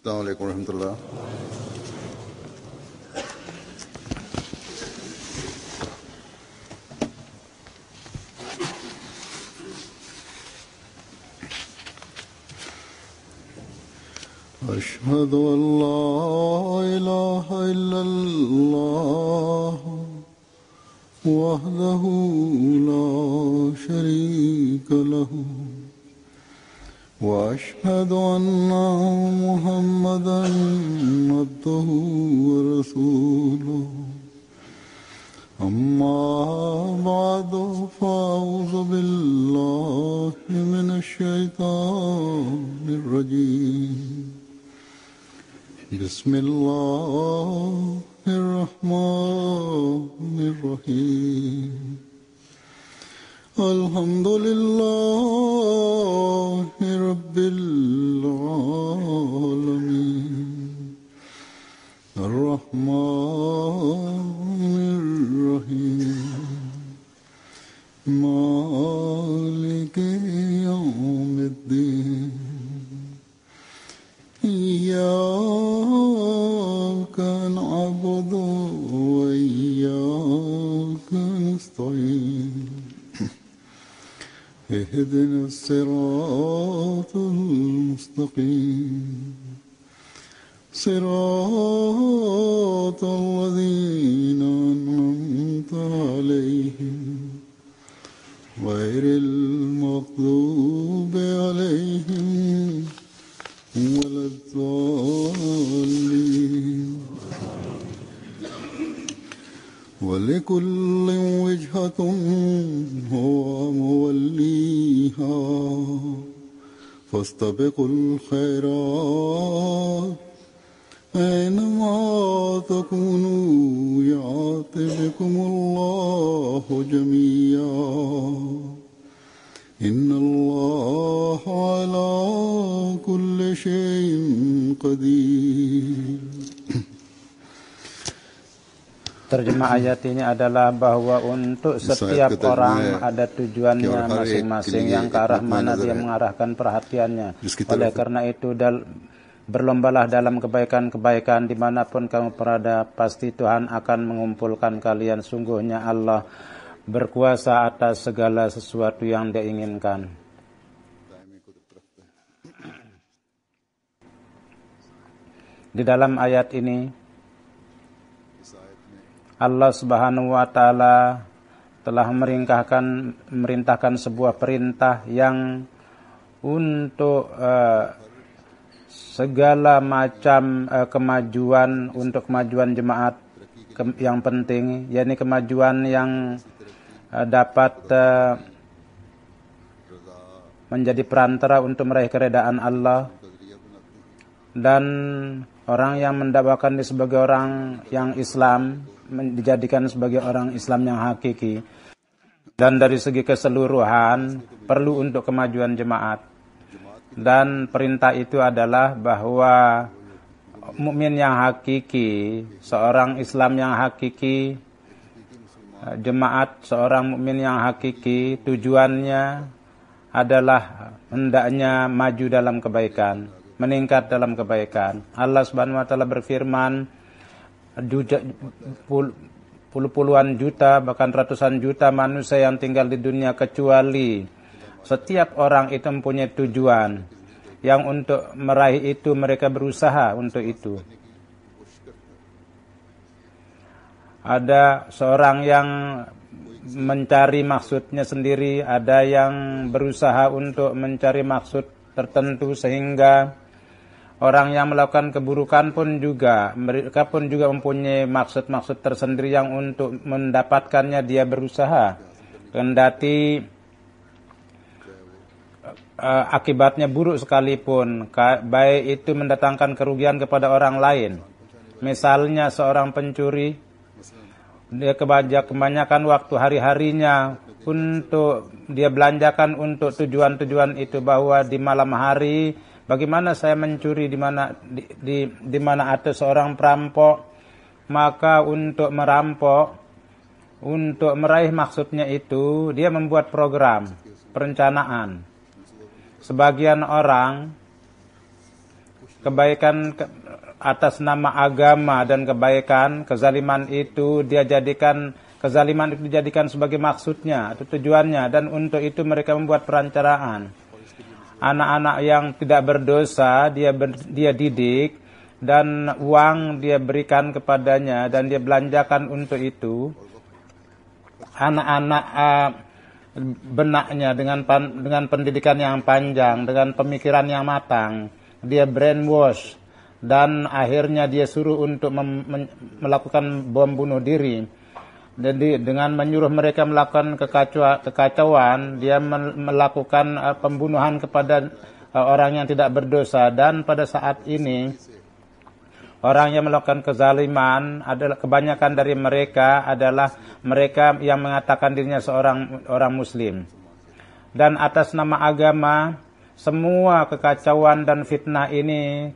अस्सलाम वालेकुम रहमतुल्लाह। أشهد أن لا إله إلا الله وحده لا شريك له وأشهد أن محمدا عبده ورسوله أما بعد فأعوذ بالله من الشيطان الرجيم بسم الله الرحمن الرحيم الحمد لله رب العالمين الرحمن الرحيم مالك يوم الدين إياك نعبد وإياك نستعين اهدنا الصراط المستقيم صراط الذين أنعمت عليهم غير المغضوب عليهم ولا الضالين ولكل وجهة هو موليها فاستبقوا الخيرات أينما تكونوا يأت بكم الله جميعا إن الله على كل شيء قدير. Terjemah ayat ini adalah bahwa untuk setiap orang ada tujuannya masing-masing yang ke arah mana dia mengarahkan perhatiannya. Oleh karena itu berlombalah dalam kebaikan-kebaikan dimanapun kamu berada. Pasti Tuhan akan mengumpulkan kalian. Sungguhnya Allah berkuasa atas segala sesuatu yang dia inginkan. Di dalam ayat ini Allah Subhanahu wa taala telah merintahkan sebuah perintah yang untuk segala macam kemajuan untuk kemajuan jemaat yang penting, yakni kemajuan yang dapat menjadi perantara untuk meraih keredaan Allah, dan orang yang mendakwakan diri sebagai orang yang Islam dijadikan sebagai orang Islam yang hakiki, dan dari segi keseluruhan perlu untuk kemajuan jemaat. Dan perintah itu adalah bahwa mukmin yang hakiki, seorang Islam yang hakiki, jemaat seorang mukmin yang hakiki, tujuannya adalah hendaknya maju dalam kebaikan, meningkat dalam kebaikan. Allah Subhanahu wa taala berfirman, puluhan juta bahkan ratusan juta manusia yang tinggal di dunia, kecuali setiap orang itu mempunyai tujuan yang untuk meraih itu mereka berusaha untuk itu. Ada seorang yang mencari maksudnya sendiri, ada yang berusaha untuk mencari maksud tertentu, sehingga orang yang melakukan keburukan pun juga, mereka pun juga mempunyai maksud-maksud tersendiri yang untuk mendapatkannya dia berusaha. Kendati akibatnya buruk sekalipun, baik itu mendatangkan kerugian kepada orang lain. Misalnya seorang pencuri, dia kebanyakan waktu hari-harinya untuk dia belanjakan untuk tujuan-tujuan itu, bahwa di malam hari bagaimana saya mencuri, di mana ada seorang perampok, maka untuk merampok, untuk meraih maksudnya itu, dia membuat program, perencanaan. Sebagian orang kebaikan atas nama agama dan kebaikan, kezaliman itu dijadikan sebagai maksudnya atau tujuannya, dan untuk itu mereka membuat perantaraan. Anak-anak yang tidak berdosa dia didik, dan uang dia berikan kepadanya dan dia belanjakan untuk itu. Anak-anak benaknya dengan pendidikan yang panjang, dengan pemikiran yang matang, dia brainwash, dan akhirnya dia suruh untuk melakukan bom bunuh diri. Jadi dengan menyuruh mereka melakukan kekacauan, dia melakukan pembunuhan kepada orang yang tidak berdosa. Dan pada saat ini orang yang melakukan kezaliman adalah kebanyakan dari mereka adalah mereka yang mengatakan dirinya orang muslim. Dan atas nama agama, semua kekacauan dan fitnah ini,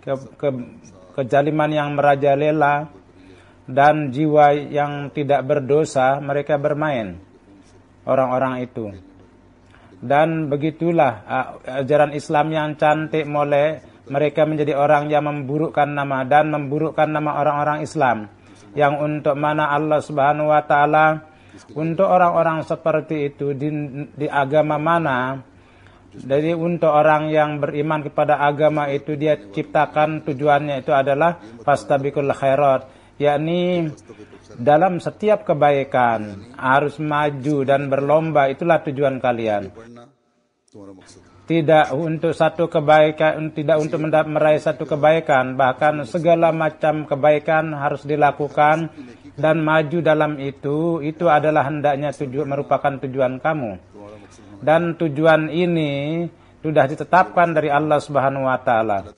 kezaliman yang merajalela dan jiwa yang tidak berdosa, mereka bermain, orang-orang itu. Dan begitulah ajaran Islam yang cantik mulai mereka menjadi orang yang memburukkan nama orang-orang Islam, yang untuk mana Allah Subhanahu wa taala untuk orang-orang seperti itu di agama mana. Jadi untuk orang yang beriman kepada agama itu, dia ciptakan tujuannya itu adalah fastabiqul khairat, yakni dalam setiap kebaikan harus maju dan berlomba, itulah tujuan kalian. Tidak untuk satu kebaikan, tidak untuk meraih satu kebaikan, bahkan segala macam kebaikan harus dilakukan dan maju dalam itu adalah hendaknya merupakan tujuan kamu. Dan tujuan ini sudah ditetapkan dari Allah Subhanahu wa taala.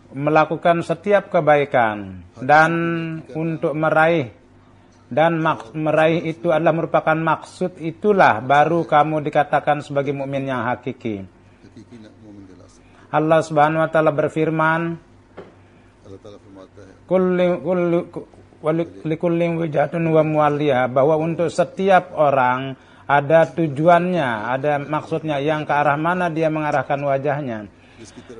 Melakukan setiap kebaikan dan untuk meraih itu adalah merupakan maksud, itulah baru kamu dikatakan sebagai mukmin yang hakiki. Allah Subhanahu wa taala berfirman, likullin wijhatun wa muwalliha, bahwa untuk setiap orang ada tujuannya, ada maksudnya, yang ke arah mana dia mengarahkan wajahnya,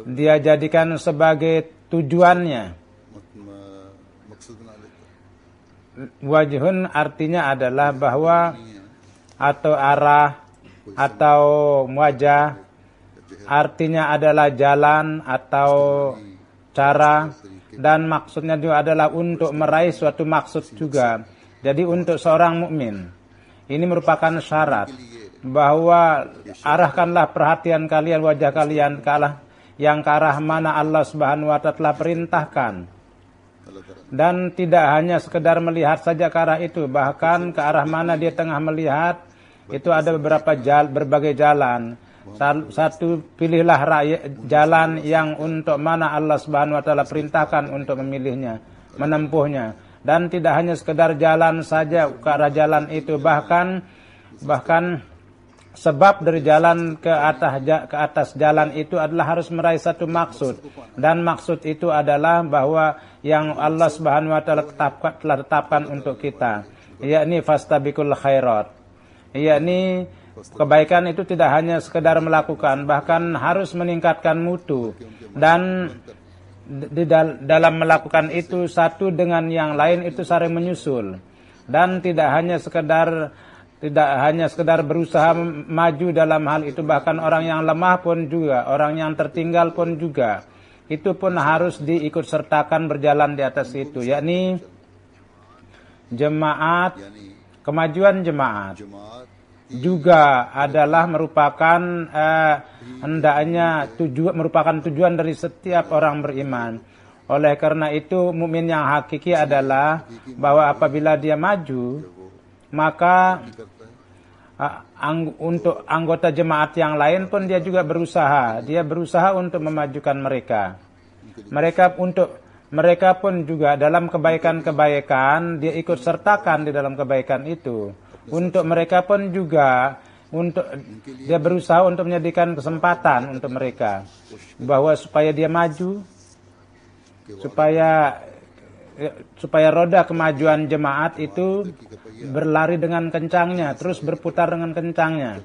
dia jadikan sebagai tujuannya. Wajhun artinya adalah bahwa atau arah atau wajah, artinya adalah jalan atau cara, dan maksudnya juga adalah untuk meraih suatu maksud juga. Jadi untuk seorang mukmin ini merupakan syarat bahwa arahkanlah perhatian kalian, wajah kalian ke arah mana Allah Subhanahu wa taala telah perintahkan. Dan tidak hanya sekedar melihat saja ke arah itu, bahkan ke arah mana dia tengah melihat itu ada berbagai jalan. Satu, pilihlah jalan yang untuk mana Allah Subhanahu wa taala perintahkan untuk memilihnya, menempuhnya. Dan tidak hanya sekedar jalan saja ke arah jalan itu, bahkan sebab dari jalan ke atas jalan itu adalah harus meraih satu maksud. Dan maksud itu adalah bahwa yang Allah Subhanahu wa taala telah tetapkan untuk kita, yakni fastabiqul khairat, yakni kebaikan itu tidak hanya sekedar melakukan, bahkan harus meningkatkan mutu. Dan dalam melakukan itu, satu dengan yang lain itu saling menyusul. Dan tidak hanya sekedar berusaha maju dalam hal itu, bahkan orang yang lemah pun juga, orang yang tertinggal pun juga, itu pun harus diikut sertakan berjalan di atas itu, yakni jemaat, kemajuan jemaat juga adalah merupakan hendaknya merupakan tujuan dari setiap orang beriman. Oleh karena itu, mukmin yang hakiki adalah bahwa apabila dia maju, maka untuk anggota jemaat yang lain pun dia juga berusaha. Dia berusaha untuk memajukan mereka. Mereka pun juga dalam kebaikan-kebaikan dia ikut sertakan di dalam kebaikan itu. Untuk mereka pun juga dia berusaha untuk menyediakan kesempatan untuk mereka, bahwa supaya dia maju, supaya roda kemajuan jemaat itu berlari dengan kencangnya, terus berputar dengan kencangnya.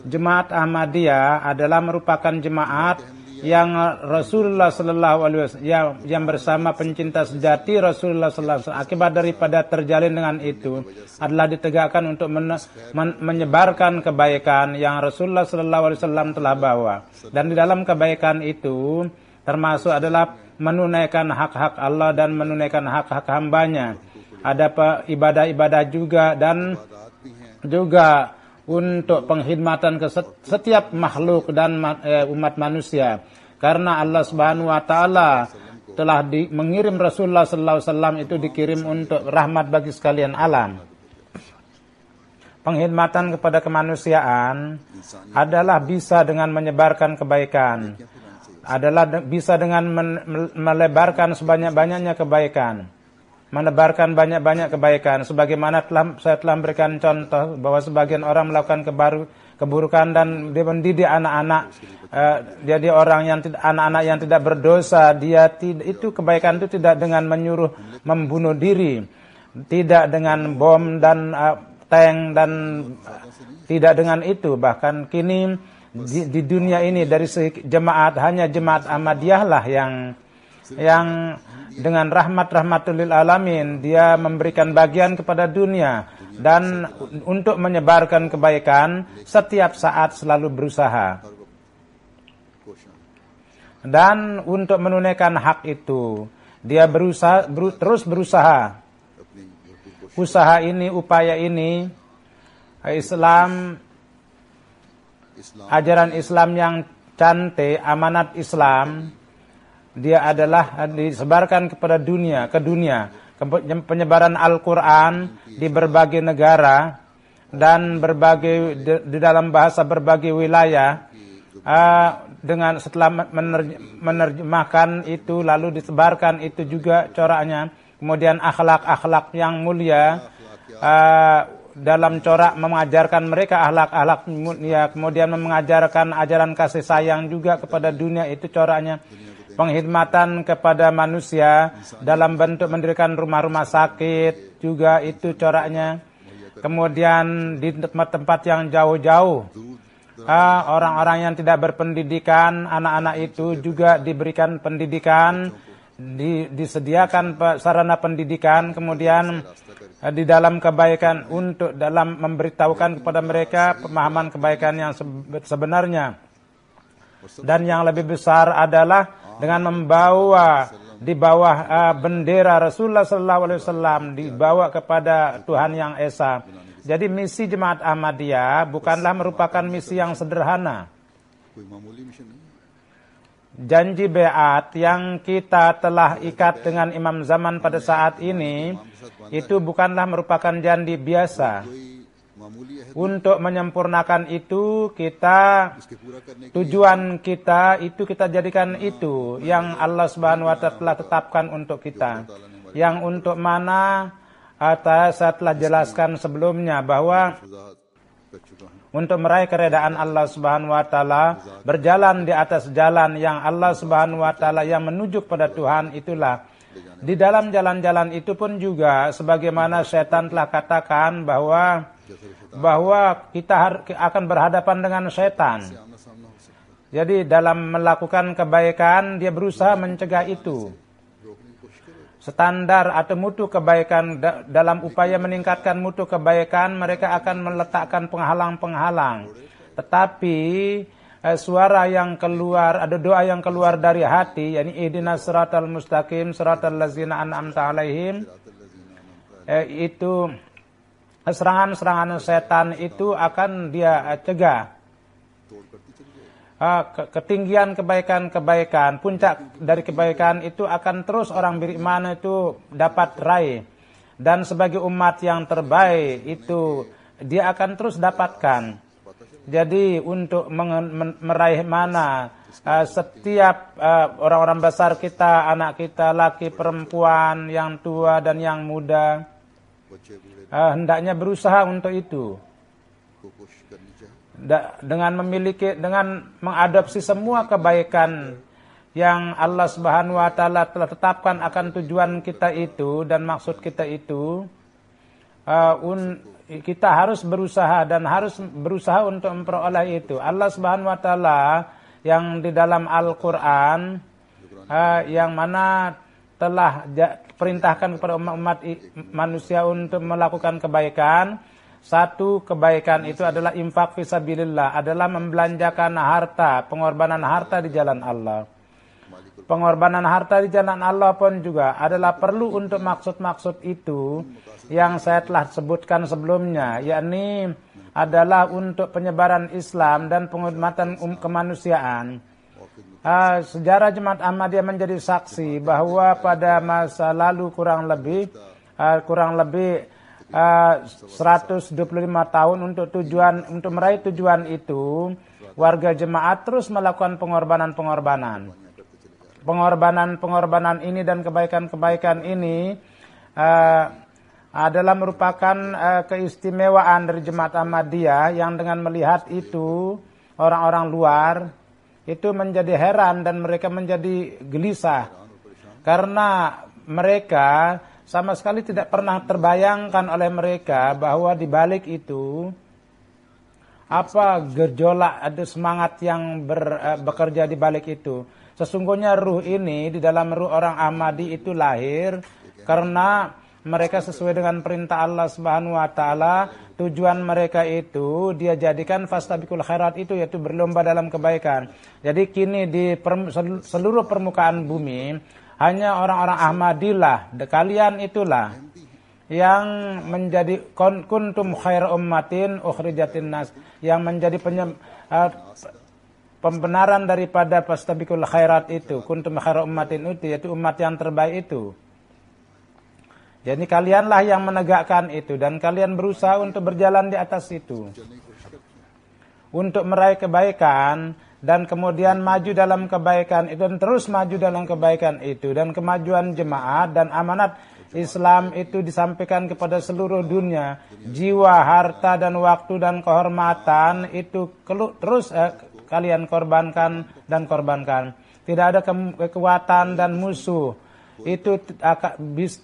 jemaat Ahmadiyah adalah merupakan jemaat yang Rasulullah Sallallahu Alaihi Wasallam yang bersama pencinta sejati Rasulullah Sallallahu Alaihi Wasallam. Akibat daripada terjalin dengan itu adalah ditegakkan untuk menyebarkan kebaikan yang Rasulullah Sallallahu Alaihi Wasallam telah bawa. Dan di dalam kebaikan itu termasuk adalah menunaikan hak-hak Allah dan menunaikan hak-hak hambanya. Ada ibadah-ibadah juga dan juga untuk pengkhidmatan ke setiap makhluk dan umat manusia. Karena Allah Subhanahu wa taala telah mengirim Rasulullah sallallahu alaihi wasallam itu dikirim untuk rahmat bagi sekalian alam. Pengkhidmatan kepada kemanusiaan adalah bisa dengan menyebarkan kebaikan. Adalah bisa dengan melebarkan sebanyak-banyaknya kebaikan. Menebarkan banyak-banyak kebaikan, sebagaimana saya telah memberikan contoh bahwa sebagian orang melakukan keburukan dan dia mendidik anak-anak, jadi anak-anak yang tidak berdosa, itu kebaikan itu tidak dengan menyuruh membunuh diri, tidak dengan bom dan tank dan tidak dengan itu. Bahkan kini di dunia ini dari jemaat hanya jemaat Ahmadiyah lah yang dengan rahmatul lil alamin dia memberikan bagian kepada dunia dan untuk menyebarkan kebaikan setiap saat selalu berusaha. Dan untuk menunaikan hak itu dia terus berusaha. Usaha ini, upaya ini Islam, ajaran Islam yang cantik, amanat Islam, dia adalah disebarkan kepada dunia, penyebaran Al-Quran di berbagai negara dan di dalam bahasa berbagai wilayah, dengan setelah menerjemahkan itu lalu disebarkan itu juga coraknya, kemudian akhlak-akhlak yang mulia, dalam corak mengajarkan mereka akhlak-akhlak mulia, kemudian mengajarkan ajaran kasih sayang juga kepada dunia, itu coraknya. Pengkhidmatan kepada manusia dalam bentuk mendirikan rumah-rumah sakit juga itu coraknya. Kemudian di tempat-tempat yang jauh-jauh, orang-orang yang tidak berpendidikan, anak-anak itu juga diberikan pendidikan, disediakan sarana pendidikan, kemudian di dalam kebaikan untuk dalam memberitahukan kepada mereka pemahaman kebaikan yang sebenarnya. Dan yang lebih besar adalah dengan di bawah bendera Rasulullah sallallahu alaihi wasallam, dibawa kepada Tuhan yang Esa. Jadi misi jemaat Ahmadiyah bukanlah merupakan misi yang sederhana. Janji beat yang kita telah ikat dengan imam zaman pada saat ini itu bukanlah merupakan janji biasa. Untuk menyempurnakan itu tujuan kita itu kita jadikan itu yang Allah Subhanahu wa taala telah tetapkan untuk kita. Yang untuk mana saya telah jelaskan sebelumnya bahwa untuk meraih keredaan Allah Subhanahu wa taala, berjalan di atas jalan yang Allah Subhanahu wa taala yang menuju pada Tuhan, itulah di dalam jalan-jalan itu pun juga sebagaimana setan telah katakan bahwa kita akan berhadapan dengan setan. Jadi dalam melakukan kebaikan dia berusaha mencegah itu. Standar atau mutu kebaikan, dalam upaya meningkatkan mutu kebaikan mereka akan meletakkan penghalang-penghalang. Tetapi suara yang keluar, ada doa yang keluar dari hati, yakni ihdinas siratal mustaqim siratal ladzina an'amta alaihim, itu serangan-serangan setan itu akan dia cegah. Ketinggian kebaikan-kebaikan, puncak dari kebaikan itu akan terus orang beriman itu dapat raih. Dan sebagai umat yang terbaik itu dia akan terus dapatkan. Jadi untuk meraih mana setiap orang-orang besar kita, anak kita, laki, perempuan, yang tua dan yang muda, hendaknya berusaha untuk itu. Dengan mengadopsi semua kebaikan yang Allah Subhanahu wa taala telah tetapkan akan tujuan kita itu dan maksud kita itu, kita harus berusaha dan harus berusaha untuk memperoleh itu. Allah Subhanahu wa taala yang di dalam Al-Qur'an yang mana telah perintahkan kepada umat manusia untuk melakukan kebaikan. Satu kebaikan itu adalah infak fisabilillah, adalah membelanjakan harta, pengorbanan harta di jalan Allah. Pengorbanan harta di jalan Allah pun juga adalah perlu untuk maksud-maksud itu yang saya telah sebutkan sebelumnya, yakni adalah untuk penyebaran Islam dan penghormatan kemanusiaan. Sejarah Jemaat Ahmadiyah menjadi saksi bahwa pada masa lalu kurang lebih 125 tahun untuk meraih tujuan itu, warga jemaat terus melakukan pengorbanan ini dan kebaikan-kebaikan ini adalah merupakan keistimewaan dari Jemaat Ahmadiyah yang dengan melihat itu orang-orang luar itu menjadi heran dan mereka menjadi gelisah karena mereka sama sekali tidak pernah terbayangkan oleh mereka bahwa di balik itu apa gejolak, ada semangat yang bekerja di balik itu. Sesungguhnya ruh ini di dalam ruh orang Ahmadi itu lahir karena mereka sesuai dengan perintah Allah Subhanahu wa taala. Tujuan mereka itu dia jadikan fastabiqul khairat itu yaitu berlomba dalam kebaikan. Jadi kini di seluruh permukaan bumi hanya orang-orang Ahmadilah, kalian itulah yang menjadi kuntum khair ummatin ukhrijatin nas, yang menjadi pembenaran daripada fastabiqul khairat itu, kuntum khair ummatin itu yaitu umat yang terbaik itu. Jadi kalianlah yang menegakkan itu dan kalian berusaha untuk berjalan di atas itu. Untuk meraih kebaikan dan kemudian maju dalam kebaikan itu dan terus maju dalam kebaikan itu, dan kemajuan jemaat dan amanat Islam itu disampaikan kepada seluruh dunia. Jiwa, harta dan waktu dan kehormatan itu terus kalian korbankan. Tidak ada kekuatan dan musuh itu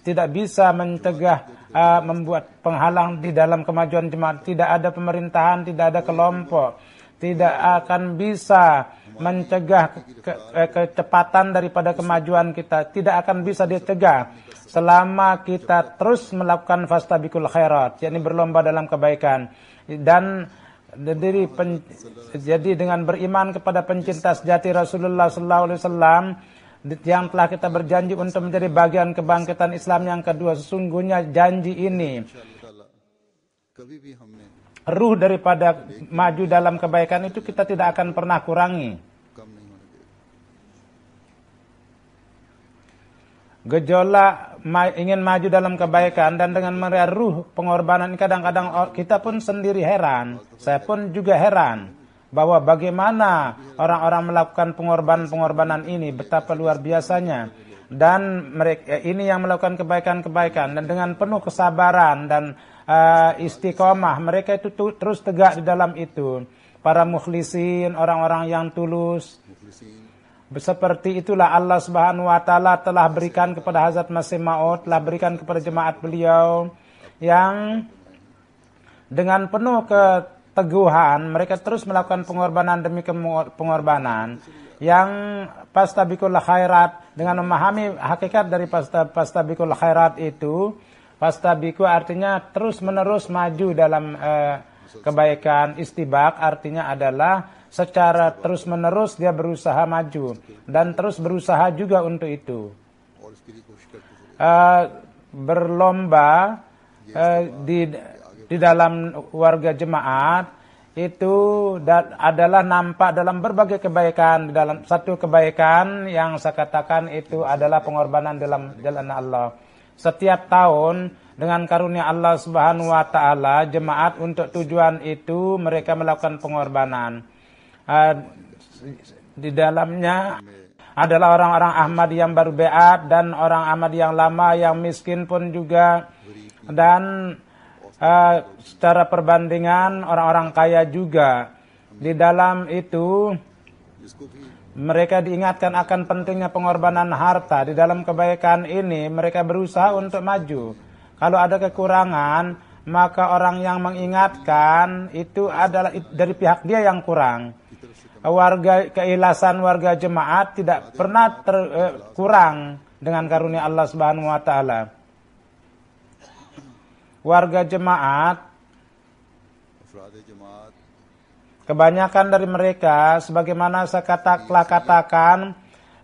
tidak bisa mencegah, membuat penghalang di dalam kemajuan jemaat. Tidak ada pemerintahan, tidak ada kelompok, tidak akan bisa mencegah kecepatan daripada kemajuan kita. Tidak akan bisa dicegah selama kita terus melakukan fastabiqul khairat, yakni berlomba dalam kebaikan. Dan jadi dengan beriman kepada pencinta sejati Rasulullah SAW yang telah kita berjanji untuk menjadi bagian kebangkitan Islam yang kedua, sesungguhnya janji ini, ruh daripada maju dalam kebaikan itu kita tidak akan pernah kurangi. Gejolak ingin maju dalam kebaikan dan dengan melihat ruh pengorbanan, kadang-kadang kita pun sendiri heran, saya pun juga heran bahwa bagaimana orang-orang melakukan pengorbanan ini, betapa luar biasanya. Dan mereka ini yang melakukan kebaikan-kebaikan dan dengan penuh kesabaran dan istiqomah, mereka itu terus tegak di dalam itu. Para mukhlisin, orang-orang yang tulus. Seperti itulah Allah Subhanahu wa taala telah berikan kepada Hazrat Masih Maud, telah berikan kepada jemaat beliau yang dengan penuh keteguhan mereka terus melakukan pengorbanan demi pengorbanan. Yang fastabiqul khairat, dengan memahami hakikat dari fastabiqul khairat itu, fastabiqu artinya terus menerus maju dalam kebaikan, istibaq artinya adalah secara terus menerus dia berusaha maju dan terus berusaha juga untuk itu. Berlomba di dalam warga jemaat itu adalah nampak dalam berbagai kebaikan. Di dalam satu kebaikan yang saya katakan itu adalah pengorbanan dalam jalan Allah. Setiap tahun dengan karunia Allah Subhanahu wa taala, jemaat untuk tujuan itu mereka melakukan pengorbanan. Di dalamnya adalah orang-orang Ahmad yang baru beat dan orang Ahmad yang lama yang miskin pun juga, dan secara perbandingan orang-orang kaya juga. Di dalam itu mereka diingatkan akan pentingnya pengorbanan harta. Di dalam kebaikan ini mereka berusaha untuk maju. Kalau ada kekurangan, maka orang yang mengingatkan itu adalah dari pihak dia yang kurang. Keikhlasan warga jemaat tidak pernah kurang dengan karunia Allah Subhanahu wa taala. Warga jemaat, kebanyakan dari mereka sebagaimana saya katakan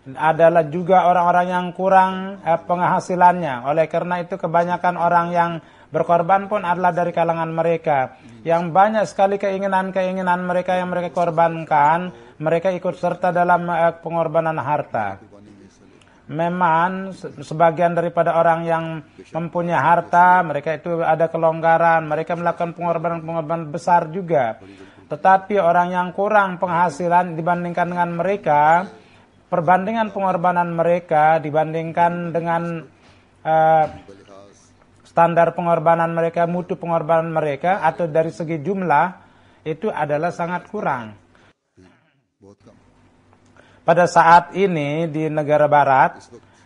adalah juga orang-orang yang kurang penghasilannya. Oleh karena itu kebanyakan orang yang berkorban pun adalah dari kalangan mereka. Yang banyak sekali keinginan-keinginan mereka yang mereka korbankan, mereka ikut serta dalam pengorbanan harta. Memang sebagian daripada orang yang mempunyai harta, mereka itu ada kelonggaran, mereka melakukan pengorbanan-pengorbanan besar juga. Tetapi orang yang kurang penghasilan dibandingkan dengan mereka, perbandingan pengorbanan mereka dibandingkan dengan standar pengorbanan mereka, mutu pengorbanan mereka, atau dari segi jumlah, itu adalah sangat kurang. Pada saat ini di negara barat,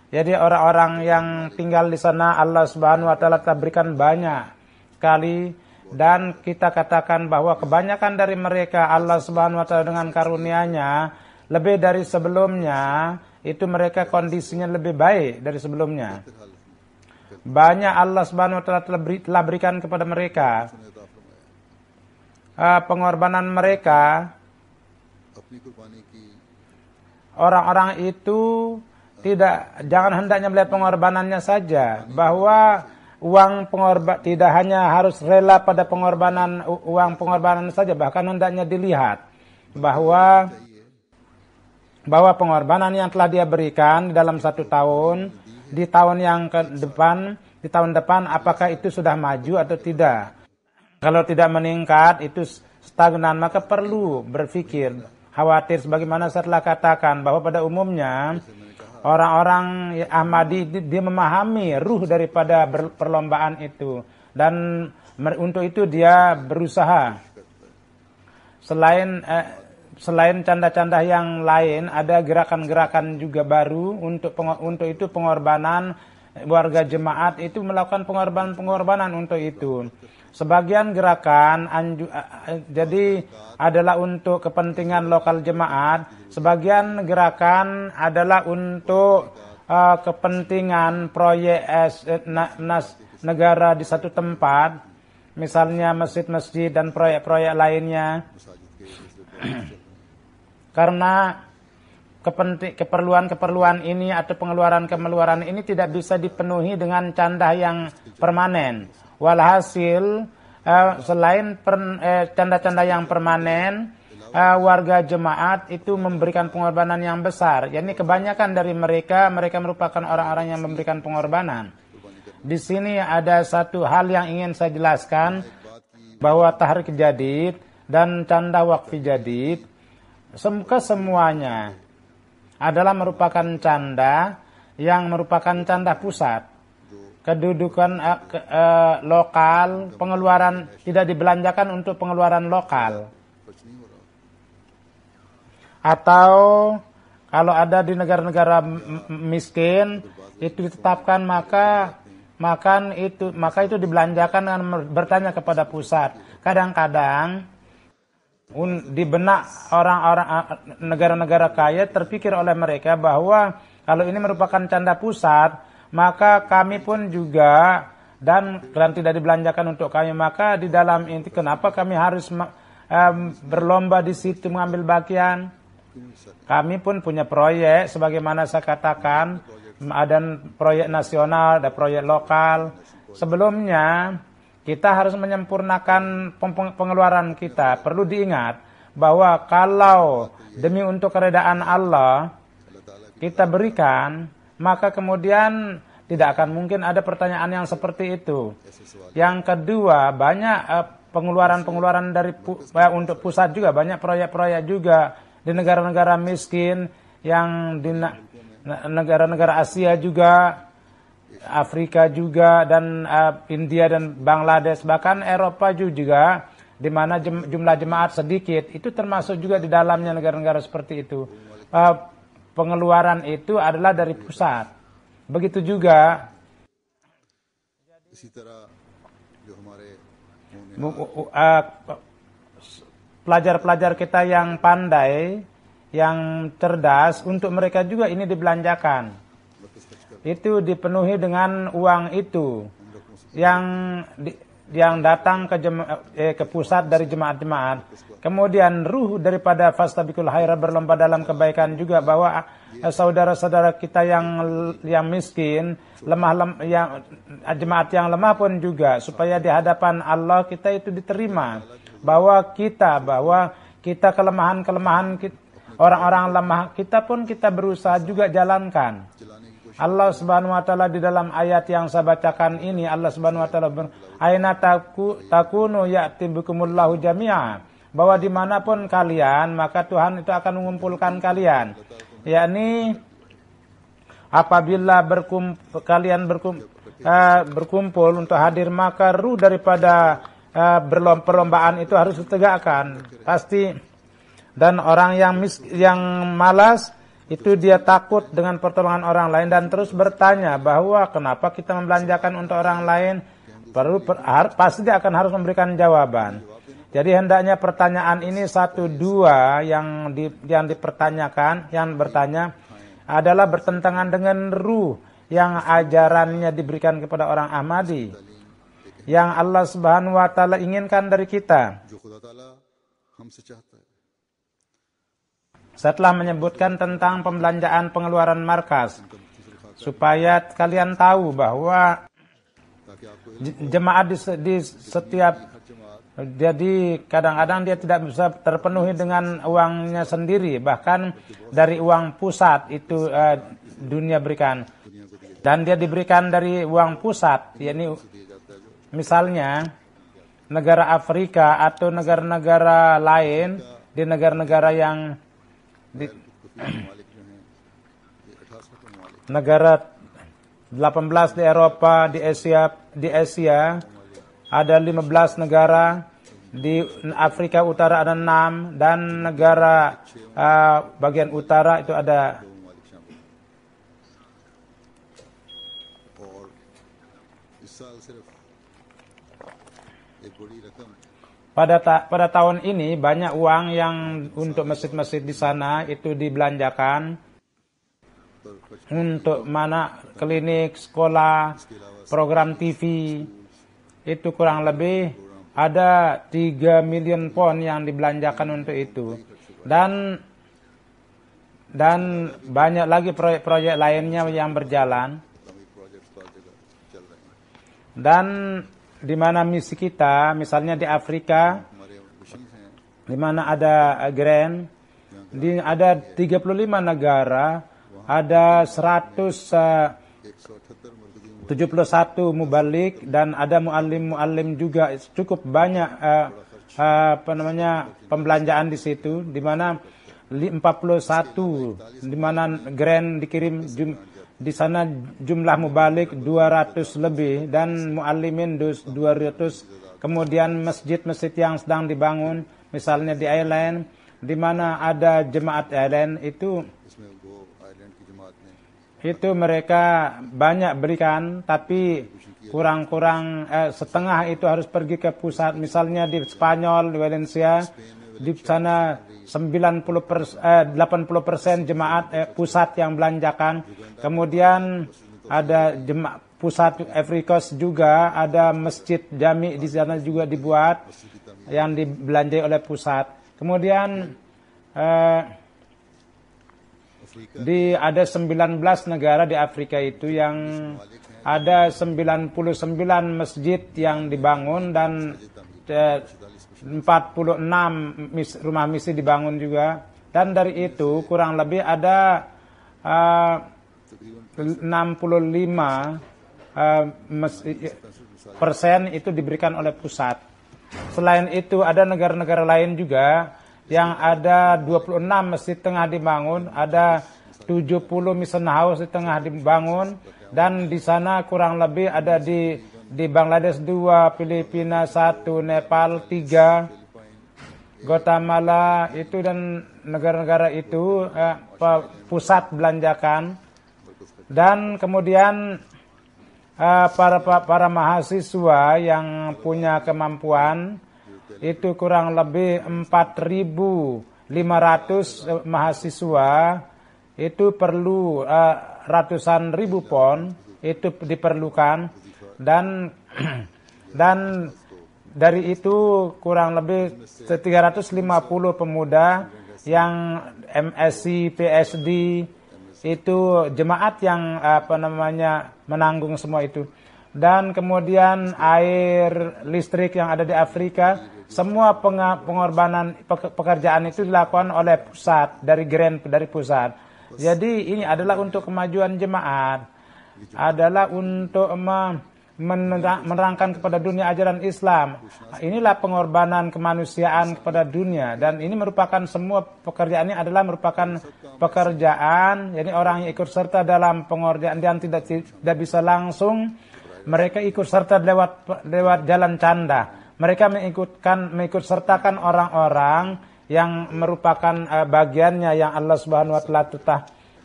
jadi orang-orang yang tinggal di sana Allah Subhanahu wa taala telah berikan banyak sekali, dan kita katakan bahwa kebanyakan dari mereka Allah Subhanahu wa taala dengan karunia-Nya lebih dari sebelumnya, itu mereka kondisinya lebih baik dari sebelumnya. Banyak Allah Subhanahu wa taala telah berikan kepada mereka. Pengorbanan mereka, orang-orang itu jangan hendaknya melihat pengorbanannya saja, bahwa uang pengorban tidak hanya harus rela pada pengorbanan uang pengorbanan saja, bahkan hendaknya dilihat bahwa pengorbanan yang telah dia berikan dalam 1 tahun, di tahun yang di tahun depan apakah itu sudah maju atau tidak. Kalau tidak meningkat, itu stagnan, maka perlu berpikir, khawatir. Sebagaimana saya telah katakan bahwa pada umumnya orang-orang Ahmadi dia memahami ruh daripada perlombaan itu, dan untuk itu dia berusaha. Selain canda-canda yang lain, ada gerakan-gerakan juga baru untuk itu pengorbanan warga jemaat itu melakukan pengorbanan untuk itu. Sebagian gerakan jadi adalah untuk kepentingan lokal jemaat, sebagian gerakan adalah untuk kepentingan proyek negara di satu tempat, misalnya masjid-masjid dan proyek-proyek lainnya. Karena keperluan ini atau pengeluaran ini tidak bisa dipenuhi dengan canda yang permanen. Walhasil selain canda-canda yang permanen, warga jemaat itu memberikan pengorbanan yang besar. Yani kebanyakan dari mereka merupakan orang-orang yang memberikan pengorbanan. Di sini ada satu hal yang ingin saya jelaskan, bahwa tahrik jadid dan canda wakfi jadid kesemuanya adalah merupakan canda yang merupakan canda pusat. Kedudukan lokal, pengeluaran tidak dibelanjakan untuk pengeluaran lokal. Atau kalau ada di negara-negara miskin itu ditetapkan, maka itu dibelanjakan dengan bertanya kepada pusat. Kadang-kadang di benak orang-orang negara-negara kaya terpikir oleh mereka bahwa kalau ini merupakan canda pusat, maka kami pun juga dan tidak dibelanjakan untuk kami, maka di dalam ini kenapa kami harus berlomba di situ mengambil bagian? Kami pun punya proyek, sebagaimana saya katakan, ada proyek nasional, ada proyek lokal. Sebelumnya kita harus menyempurnakan pengeluaran kita. Perlu diingat bahwa kalau demi untuk keredaan Allah kita berikan, maka kemudian tidak akan mungkin ada pertanyaan yang seperti itu. Yang kedua, banyak pengeluaran dari untuk pusat juga, banyak proyek-proyek juga di negara-negara miskin, yang di negara-negara Asia juga, Afrika juga, dan India dan Bangladesh, bahkan Eropa juga, di mana jumlah jemaat sedikit, itu termasuk juga di dalamnya negara-negara seperti itu. Pengeluaran itu adalah dari pusat. Begitu juga pelajar-pelajar kita yang pandai, yang cerdas, untuk mereka juga ini dibelanjakan. Itu dipenuhi dengan uang itu yang datang ke pusat dari jemaat-jemaat. Kemudian ruh daripada fastabiqul khairat, berlomba dalam kebaikan juga, bahwa saudara-saudara kita yang miskin, yang jemaat yang lemah pun juga, supaya di hadapan Allah kita itu diterima, bahwa kita kelemahan orang-orang lemah kita pun kita berusaha juga jalankan. Allah Subhanahu wa taala di dalam ayat yang saya bacakan ini, Allah Subhanahu wa taala aina takunu ya'ti bikumullahu jami'a, bahwa dimanapun kalian maka Tuhan itu akan mengumpulkan kalian, yakni apabila kalian berkumpul untuk hadir, maka ruh daripada perlombaan itu harus ditegakkan pasti. Dan orang yang malas itu dia takut dengan pertolongan orang lain dan terus bertanya bahwa kenapa kita membelanjakan untuk orang lain, pasti dia akan harus memberikan jawaban. Jadi hendaknya pertanyaan ini 1-2 yang dipertanyakan, yang bertanya adalah bertentangan dengan ruh yang ajarannya diberikan kepada orang Ahmadi, yang Allah Subhanahu wa taala inginkan dari kita. Setelah menyebutkan tentang pembelanjaan pengeluaran markas, supaya kalian tahu bahwa jemaat di setiap, jadi kadang-kadang dia tidak bisa terpenuhi dengan uangnya sendiri, bahkan dari uang pusat itu dunia berikan, dan dia diberikan dari uang pusat, yakni misalnya negara Afrika atau negara-negara lain, di negara-negara yang negara 18 di Eropa, di Asia ada 15 negara, di Afrika Utara ada 6, dan negara bagian utara itu ada pada tahun ini banyak uang yang untuk masjid-masjid di sana itu dibelanjakan untuk klinik, sekolah, program TV, itu kurang lebih ada 3 million pound yang dibelanjakan untuk itu, dan banyak lagi proyek-proyek lainnya yang berjalan. Dan di mana misi kita, misalnya di Afrika, di mana ada Grand, ada 35 negara, ada 171 mubalik, dan ada muallim juga, cukup banyak pembelanjaan di situ, di mana 41, di mana Grand dikirim, di sana jumlah mubalik 200 lebih, dan muallimin 200. Kemudian masjid-masjid yang sedang dibangun, misalnya di Ireland, di mana ada jemaat Ireland itu mereka banyak berikan, tapi kurang-kurang setengah itu harus pergi ke pusat. Misalnya di Spanyol, di Valencia, di sana 80% jemaat pusat yang belanjakan. Kemudian ada pusat Afrikos juga, ada masjid jami di sana juga dibuat yang dibelanjai oleh pusat. Kemudian ada 19 negara di Afrika itu yang ada 99 masjid yang dibangun, dan 46 rumah misi dibangun juga, dan dari itu kurang lebih ada 65% itu diberikan oleh pusat. Selain itu ada negara-negara lain juga yang ada 26 masjid tengah dibangun, ada 70 mission house di tengah dibangun, dan di sana kurang lebih ada di Bangladesh 2, Filipina 1, Nepal 3, Guatemala itu, dan negara-negara itu pusat belanjakan. Dan kemudian para mahasiswa yang punya kemampuan itu kurang lebih 4.500 mahasiswa itu perlu ratusan ribu pon itu diperlukan dan dari itu kurang lebih 350 pemuda yang MSc, PhD itu jemaat yang menanggung semua itu. Dan kemudian air listrik yang ada di Afrika, semua pengorbanan pekerjaan itu dilakukan oleh pusat, dari pusat. Jadi ini adalah untuk kemajuan jemaat, adalah untuk menerangkan kepada dunia ajaran Islam. Inilah pengorbanan kemanusiaan kepada dunia, dan ini merupakan semua pekerjaan ini adalah merupakan pekerjaan. Jadi orang yang ikut serta dalam pengorbanan dan tidak bisa langsung, mereka ikut serta lewat jalan canda. Mereka mengikut sertakan orang-orang yang merupakan bagiannya yang Allah Subhanahu wa taala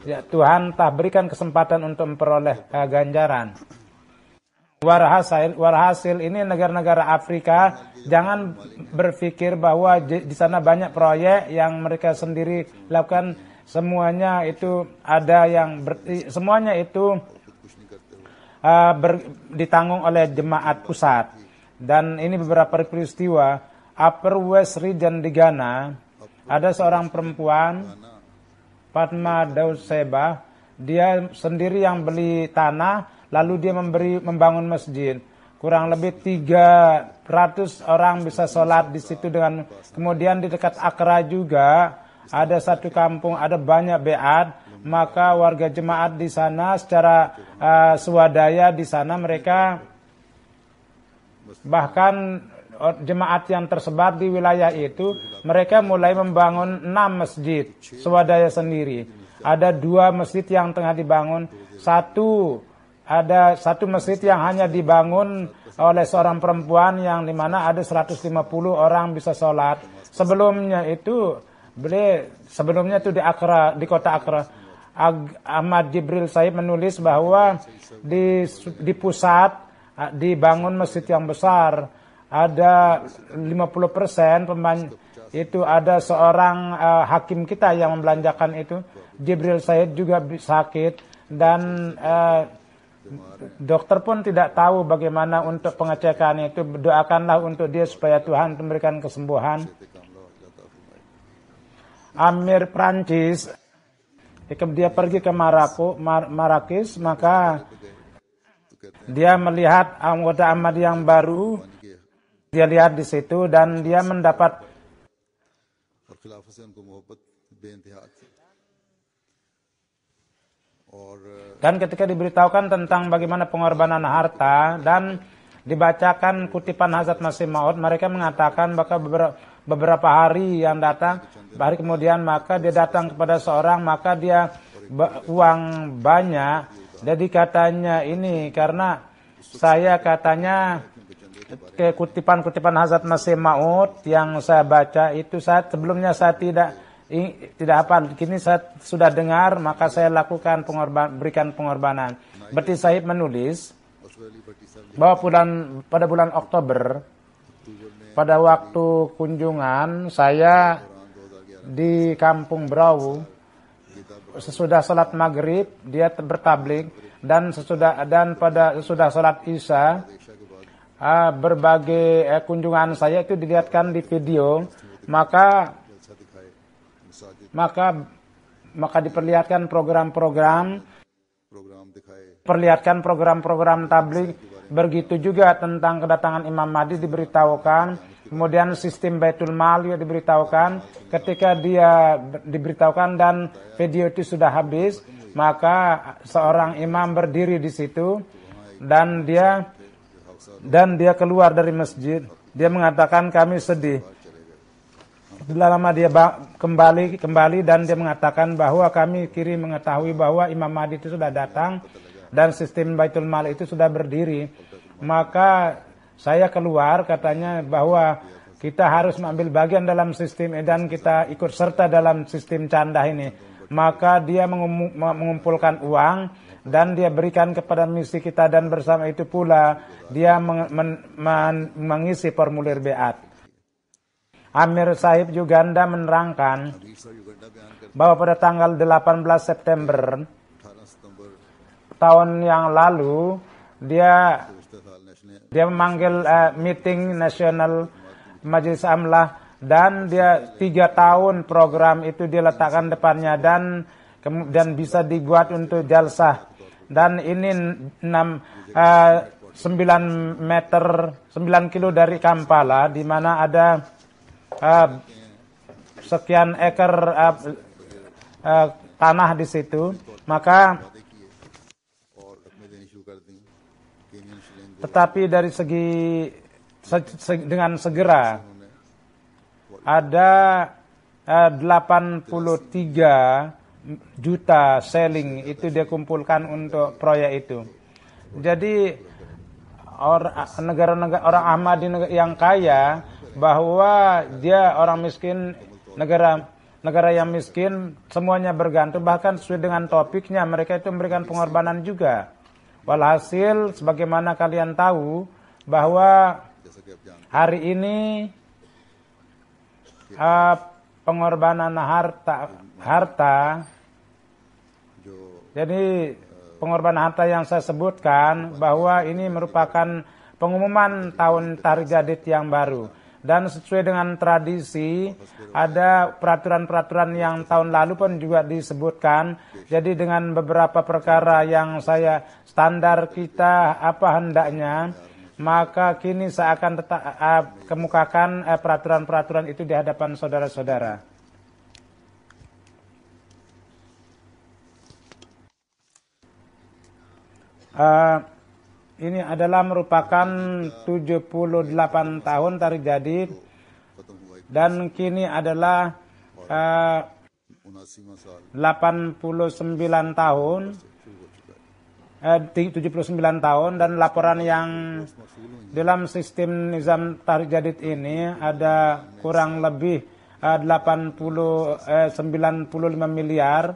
Tuhan berikan kesempatan untuk memperoleh ganjaran. Warhasil ini negara-negara Afrika jangan berpikir bahwa di sana banyak proyek yang mereka sendiri lakukan. Semuanya itu ada semuanya itu ditanggung oleh jemaat pusat. Dan ini beberapa peristiwa. Upper West Region di Ghana, ada seorang perempuan, Fatma Dauseba, dia sendiri yang beli tanah, lalu dia membangun masjid. Kurang lebih 300 orang bisa sholat di situ. Kemudian di dekat Accra juga ada satu kampung, ada banyak beat. Maka warga jemaat di sana secara swadaya di sana mereka, bahkan jemaat yang tersebar di wilayah itu, mereka mulai membangun 6 masjid swadaya sendiri. Ada 2 masjid yang tengah dibangun. Ada satu masjid yang hanya dibangun oleh seorang perempuan yang dimana ada 150 orang bisa sholat. Sebelumnya itu di Accra, di kota Accra, Ahmad Jibril Saib menulis bahwa di pusat dibangun masjid yang besar. Ada 50% itu ada seorang hakim kita yang membelanjakan itu. Jibril Said juga sakit dan dokter pun tidak tahu bagaimana untuk pengecekan itu. Doakanlah untuk dia supaya Tuhan memberikan kesembuhan. Amir Prancis, dia pergi ke Marrakech, maka dia melihat anggota Ahmad yang baru. Dia lihat di situ dan dia mendapat dan ketika diberitahukan tentang bagaimana pengorbanan harta dan dibacakan kutipan Hazrat Masih Maud, mereka mengatakan bahwa beberapa hari yang datang, hari kemudian maka dia datang kepada seorang, maka dia uang banyak. Jadi katanya ini karena saya katanya kutipan Hazrat Masih Maud yang saya baca itu sebelumnya saya tidak hafal. Kini saya sudah dengar, maka saya lakukan berikan pengorbanan. Berarti Sahib menulis bahwa pada bulan Oktober, pada waktu kunjungan saya di Kampung Brau, sesudah salat maghrib dia bertablik dan sesudah salat isya, berbagai kunjungan saya itu dilihatkan di video, maka diperlihatkan program-program tabligh. Begitu juga tentang kedatangan Imam Mahdi diberitahukan. Kemudian sistem Baitul Mal juga diberitahukan. Ketika dia diberitahukan dan video itu sudah habis, maka seorang imam berdiri di situ dan dia keluar dari masjid. Dia mengatakan kami sedih. Setelah lama dia kembali dan dia mengatakan bahwa kami kiri mengetahui bahwa Imam Mahdi itu sudah datang dan sistem Baitul Mal itu sudah berdiri. Maka saya keluar, katanya bahwa kita harus mengambil bagian dalam sistem dan kita ikut serta dalam sistem canda ini. Maka dia mengumpulkan uang dan dia berikan kepada misi kita, dan bersama itu pula dia mengisi formulir beat. Amir Sahib Uganda menerangkan bahwa pada tanggal 18 September tahun yang lalu dia memanggil meeting nasional Majelis Amlah, dan dia 3 tahun program itu diletakkan depannya, dan bisa dibuat untuk jalsah. Dan ini 9 kilo dari Kampala, di mana ada sekian ekor tanah di situ. Maka tetapi dari segi dengan segera ada 83 juta selling itu dia kumpulkan untuk proyek itu. Jadi negara-negara orang Ahmadi yang kaya, bahwa dia orang miskin, negara yang miskin semuanya bergantung, bahkan sesuai dengan topiknya mereka itu memberikan pengorbanan juga. Walhasil sebagaimana kalian tahu bahwa hari ini pengorbanan harta. Jadi pengorbanan harta yang saya sebutkan bahwa ini merupakan pengumuman tahun Tarikh Jadid yang baru. Dan sesuai dengan tradisi, ada peraturan-peraturan yang tahun lalu pun juga disebutkan. Jadi dengan beberapa perkara yang saya standar kita apa hendaknya, maka kini saya akan kemukakan peraturan-peraturan itu di hadapan saudara-saudara. Ini adalah merupakan 78 tahun Tarikh Jadid, dan kini adalah 79 tahun, 79 tahun, dan laporan yang dalam sistem nizam Tarikh Jadid ini ada kurang lebih 95 miliar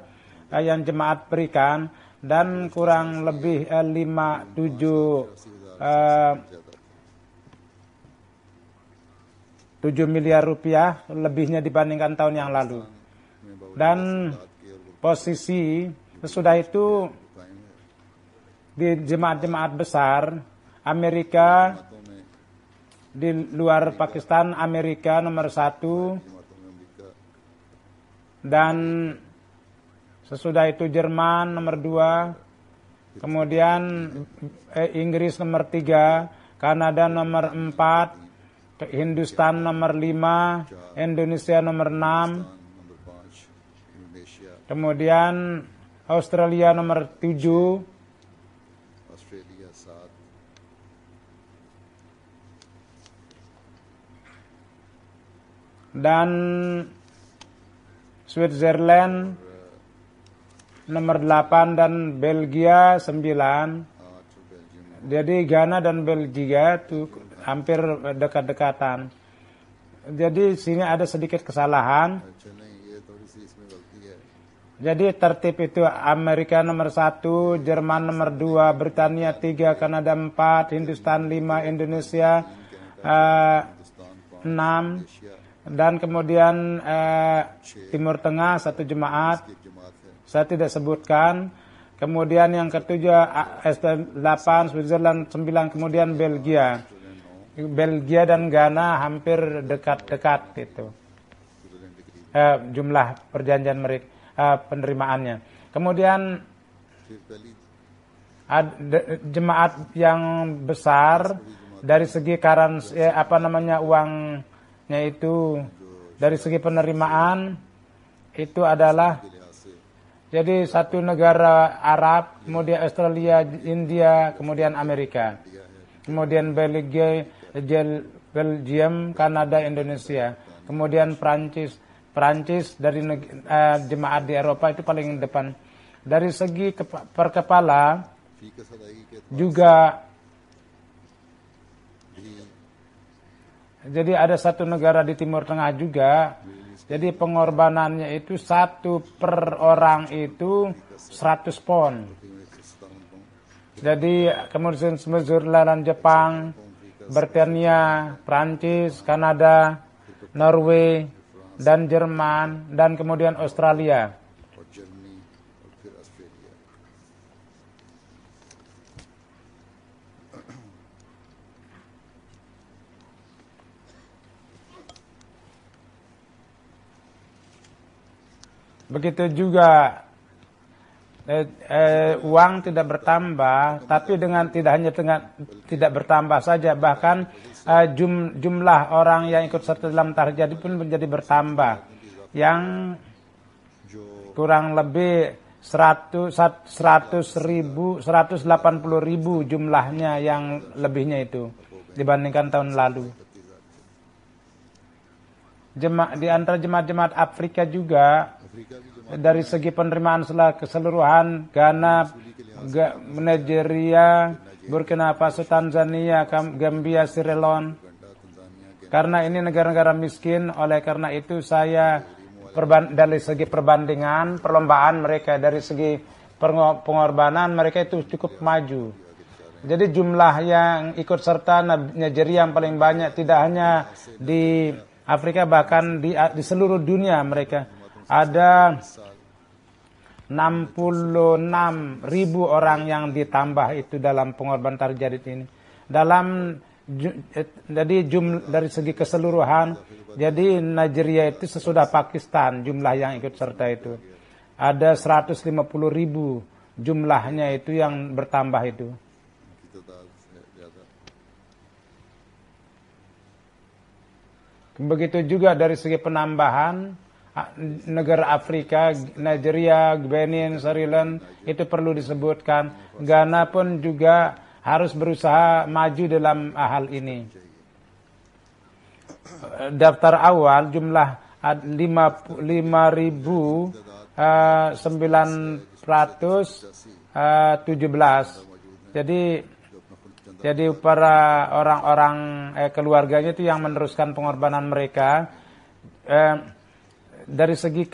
yang jemaat berikan, dan kurang lebih 7 miliar rupiah lebihnya dibandingkan tahun yang lalu. Dan posisi sesudah itu di jemaat-jemaat besar Amerika, di luar Pakistan Amerika nomor 1, dan sesudah itu Jerman nomor 2, kemudian Inggris nomor 3, Kanada nomor 4, Hindustan nomor 5, Indonesia nomor 6, kemudian Australia nomor 7, dan Switzerland nomor 8, dan Belgia 9. Jadi Ghana dan Belgia itu hampir dekat-dekatan. Jadi sini ada sedikit kesalahan. Jadi tertib itu Amerika nomor 1, Jerman nomor 2, Britania 3, Kanada 4, Hindustan 5, Indonesia 6, dan kemudian Timur Tengah 1 jemaat. Saya tidak sebutkan. Kemudian yang ketujuh S8, Switzerland 9, kemudian Belgia. Belgia dan Ghana hampir dekat-dekat itu. Jumlah perjanjian mereka penerimaannya. Kemudian jemaat yang besar dari segi uangnya itu, dari segi penerimaan itu adalah, jadi satu negara Arab, kemudian Australia, India, kemudian Amerika, kemudian Belgium, Kanada, Indonesia, kemudian Prancis dari jemaat di Eropa itu paling depan. Dari segi per kepala juga, jadi ada satu negara di Timur Tengah juga. Jadi pengorbanannya itu 1 per orang itu 100 pon. Jadi kemudian Switzerland, Jepang, Britania, Prancis, Kanada, Norway, dan Jerman, dan kemudian Australia. और जर्मनी और फिर Australia. Begitu juga uang tidak bertambah, tapi tidak hanya tidak bertambah saja, bahkan jumlah orang yang ikut serta dalam tahajud pun menjadi bertambah, yang kurang lebih 180.000 jumlahnya, yang lebihnya itu dibandingkan tahun lalu. Di antara jemaat-jemaat Afrika juga, dari segi penerimaan keseluruhan, Ghana, Nigeria, Burkina Faso, Tanzania, Gambia, Sierra Leone. Karena ini negara-negara miskin, oleh karena itu saya dari segi perbandingan, perlombaan mereka, dari segi pengorbanan mereka itu cukup maju. Jadi jumlah yang ikut serta Nigeria yang paling banyak, tidak hanya di Afrika, bahkan di seluruh dunia mereka. Ada 66.000 orang yang ditambah itu dalam pengorbanan tahajud ini. Jadi dari segi keseluruhan, jadi Nigeria itu sesudah Pakistan jumlah yang ikut serta itu. Ada 150.000 jumlahnya itu yang bertambah itu. Begitu juga dari segi penambahan negara Afrika, Nigeria, Benin, Sri Lanka, itu perlu disebutkan. Ghana pun juga harus berusaha maju dalam hal ini. Daftar awal jumlah 5.917. Jadi para orang-orang keluarganya itu yang meneruskan pengorbanan mereka. Dari segi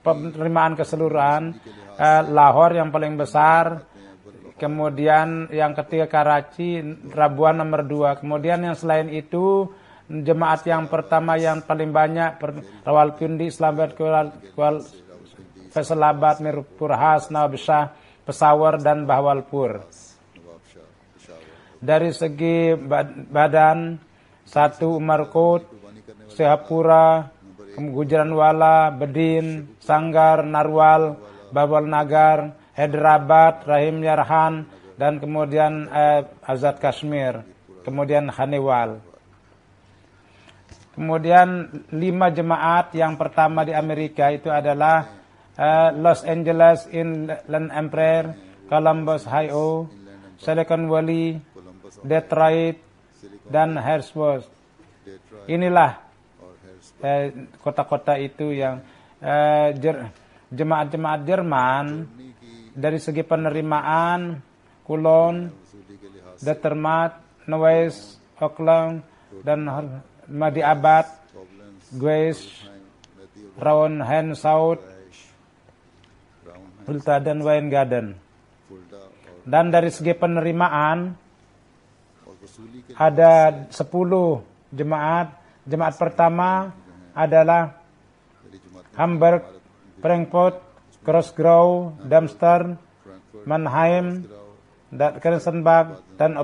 penerimaan keseluruhan, Lahore yang paling besar, kemudian yang ketiga Karachi, Rabuan nomor 2. Kemudian yang selain itu, jemaat yang pertama yang paling banyak, Rawalpindi, Islamabad, Faisalabad, Mirpur Khas, Nawab Shah, Peshawar, dan Bahawalpur. Dari segi badan, 1 Umarkot, Sehapura, Gujranwala, Bedin, Sanggar, Narwal, Babal Nagar, Hyderabad, Rahim Yarhan, dan kemudian Azad Kashmir, kemudian Hanewal. Kemudian 5 jemaat yang pertama di Amerika itu adalah Los Angeles Inland Empire, Columbus, Ohio, Silicon Valley, Detroit, dan Harrisburg. Inilah kota-kota itu yang jemaat-jemaat Jerman dari segi penerimaan: Cologne, Determatt, Neuss, Auckland, dan Madiabad, Gues, Raunhen South, Hulta, dan Weingarten. Dan dari segi penerimaan ada 10 jemaat. Jemaat pertama adalah Hamburg, Frankfurt, Grossgrau, Darmstadt, Mannheim, dan Krensenbach, dan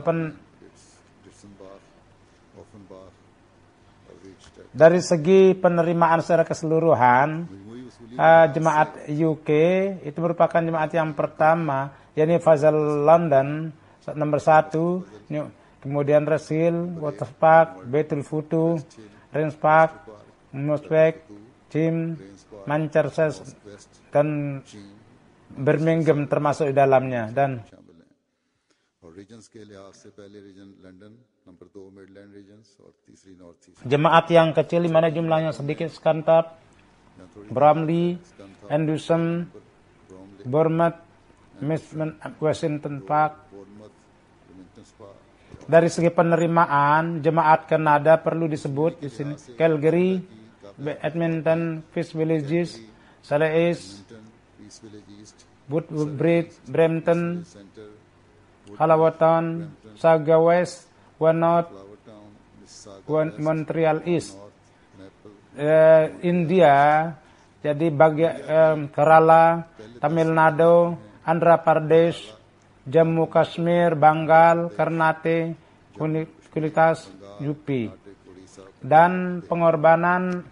Dari segi penerimaan secara keseluruhan, jemaat UK itu merupakan jemaat yang pertama, yakni Fazal London nomor 1, kemudian Resil, Waterpark, Baitul Futu, Renspark, Mosbeck, Jim, Manchester, dan Birmingham termasuk di dalamnya. Dan jemaat yang kecil di mana jumlahnya sedikit sekantat, Bromley, Anderson, Bournemouth, Washington Park. Dari segi penerimaan, jemaat Kanada perlu disebut di sini: Calgary, Edmonton, Peace Villages, Saleh East, Woodbridge, Brampton, Halawaton, Saga West, Wanot, Flower Town, Mississauga, Montreal East. Maple, India, jadi Kerala, Tamil Nadu, Andhra Pradesh, Jammu Kashmir, Bengal, Karnataka, Kulitas, UP. Odisha, Dan pengorbanan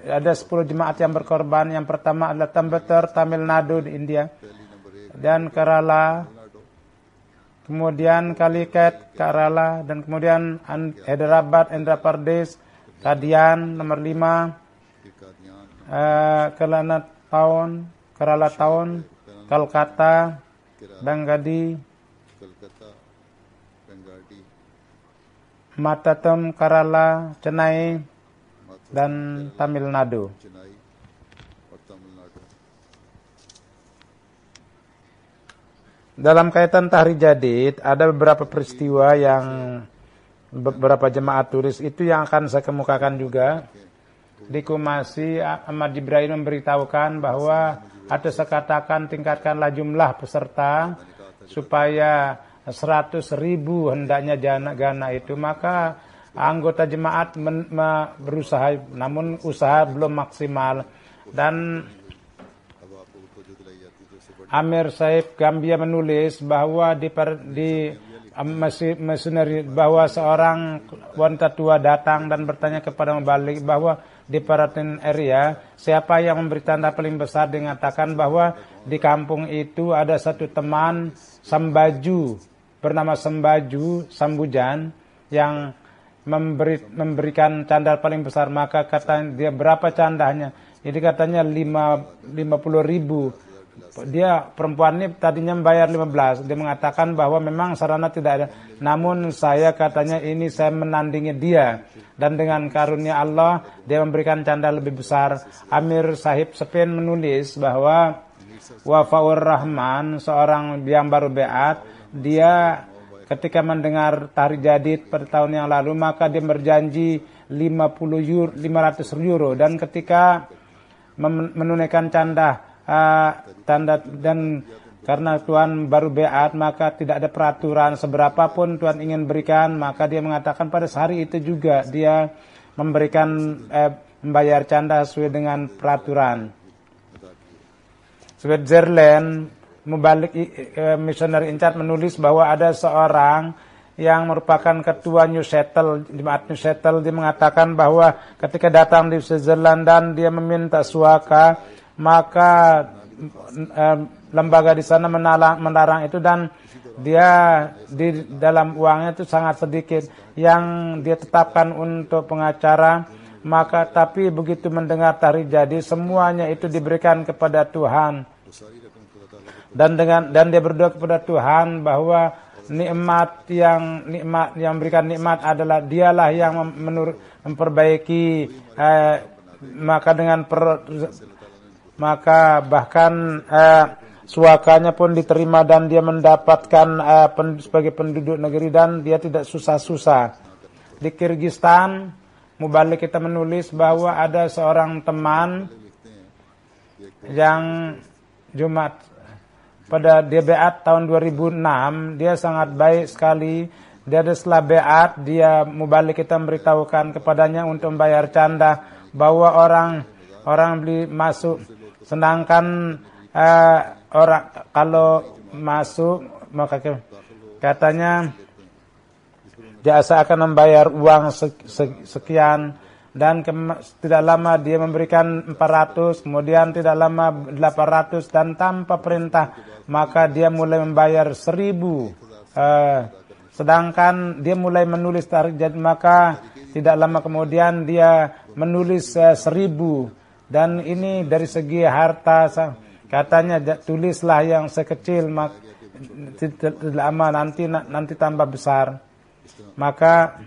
ada 10 jemaat yang berkorban. Yang pertama adalah Coimbatore, Tamil Nadu di India, Delhi number 8, dan Kerala, Nadu, kemudian Calicut, Kerala, dan kemudian Hyderabad, Andhra Pradesh, Kadian nomor 5, Kadian, Kerala Town, Kolkata, Bangadi, Kolkata, Bengali, Matatam, Kerala, Chennai, Mathura, dan Tamil Nadu. Chennai और Tamil Nadu. Dalam kaitan Tahrir Jadid, ada beberapa peristiwa yang beberapa jemaat tulis itu yang akan saya kemukakan juga. Di Kumasi, Ahmad Ibrahim memberitahukan bahwa ada sekatakan tingkatkanlah jumlah peserta supaya 100.000 hendaknya gana itu. Maka anggota jemaat berusaha, namun usaha belum maksimal. Dan अब आपको तवज्जो दिलाई जाती है तो उससे बड़ी Amir Saib Gambia menulis bahwa di misioneri bahwa seorang wanita tua datang dan bertanya kepada Mubalik bahwa di Paratin area siapa yang memberi tanda paling besar, dikatakan bahwa di kampung itu ada satu teman Sambaju bernama Sambujan yang memberikan canda paling besar. Maka katanya dia berapa candanya? Jadi katanya 50.000. Dia perempuan ini tadinya membayar 15. Dia mengatakan bahwa memang sarana tidak ada. Namun saya katanya ini saya menandingi dia. Dan dengan karunia Allah dia memberikan canda lebih besar. Amir Sahib Sepin menulis bahwa Wafaur Rahman, seorang yang baru beat, dia ketika mendengar Tahrir Jadid pada tahun yang lalu, maka dia berjanji 500 euro. Dan ketika menunaikan tanda dan karena Tuhan baru beat, maka tidak ada peraturan seberapa pun Tuhan ingin berikan, maka dia mengatakan pada hari itu juga dia memberikan membayar canda sesuai dengan peraturan. Switzerland, Mubalik Missionary in Charge menulis bahwa ada seorang yang merupakan ketua New Settle, jemaat New Settle, dia mengatakan bahwa ketika datang di Switzerland dan dia meminta suaka, maka lembaga di sana melarang itu, dan dia di dalam uangnya itu sangat sedikit yang dia tetapkan untuk pengacara. Maka tapi begitu mendengar Tahrir Jadid, semuanya itu diberikan kepada Tuhan, dan dia berdoa kepada Tuhan bahwa nikmat yang memberikan nikmat adalah dialah yang memperbaiki, maka bahkan suakanya pun diterima dan dia mendapatkan sebagai penduduk negeri dan dia tidak susah-susah. Di Kyrgyzstan, Mubalik kita menulis bahwa ada seorang teman yang Jumat pada dia beat tahun 2006, dia sangat baik sekali. Dia setelah beat, dia Mubalik kita memberitahukan kepadanya untuk membayar canda bahwa orang beli masuk. Sedangkan orang kalau masuk maka katanya jasa akan membayar uang sekian, dan tidak lama dia memberikan 400, kemudian tidak lama 800, dan tanpa perintah maka dia mulai membayar 1.000. Sedangkan dia mulai menulis Tahrir Jadid, maka tidak lama kemudian dia menulis 1.000. Dan ini dari segi harta, katanya tulislah yang sekecil, tidak lama nanti tambah besar. Maka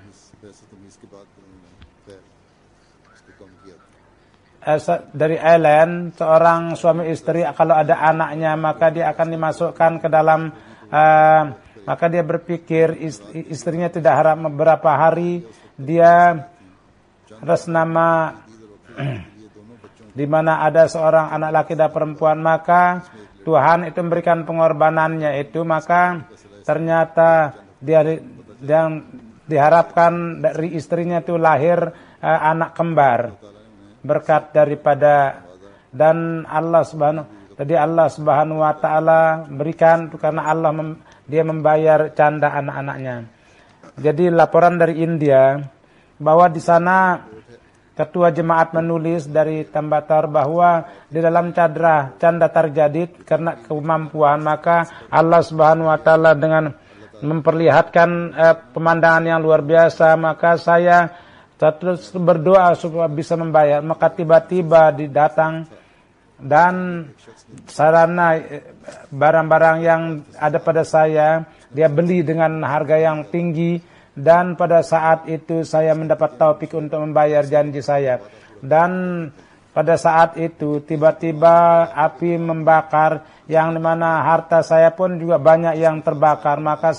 dari Ireland, seorang suami istri kalau ada anaknya maka dia akan dimasukkan ke dalam, maka dia berpikir istrinya tidak harap beberapa hari, dia atas nama di mana ada seorang anak laki dan perempuan, maka Tuhan itu memberikan pengorbanannya itu, maka ternyata yang diharapkan dari istrinya itu lahir anak kembar berkat daripada dan Allah Subhanahu wa taala berikan karena dia membayar canda anak-anaknya. Jadi laporan dari India bahwa di sana ketua jemaat menulis dari Tambatar bahwa di dalam canda tarjadid karena kemampuan maka Allah Subhanahu wa taala dengan memperlihatkan pemandangan yang luar biasa, maka saya terus berdoa supaya bisa membayar. Maka tiba-tiba didatang dan sarana barang-barang yang ada pada saya dia beli dengan harga yang tinggi, dan pada saat itu saya mendapat taufik untuk membayar janji saya. Dan pada saat itu tiba-tiba api membakar yang dimana harta saya pun juga banyak yang terbakar. Maka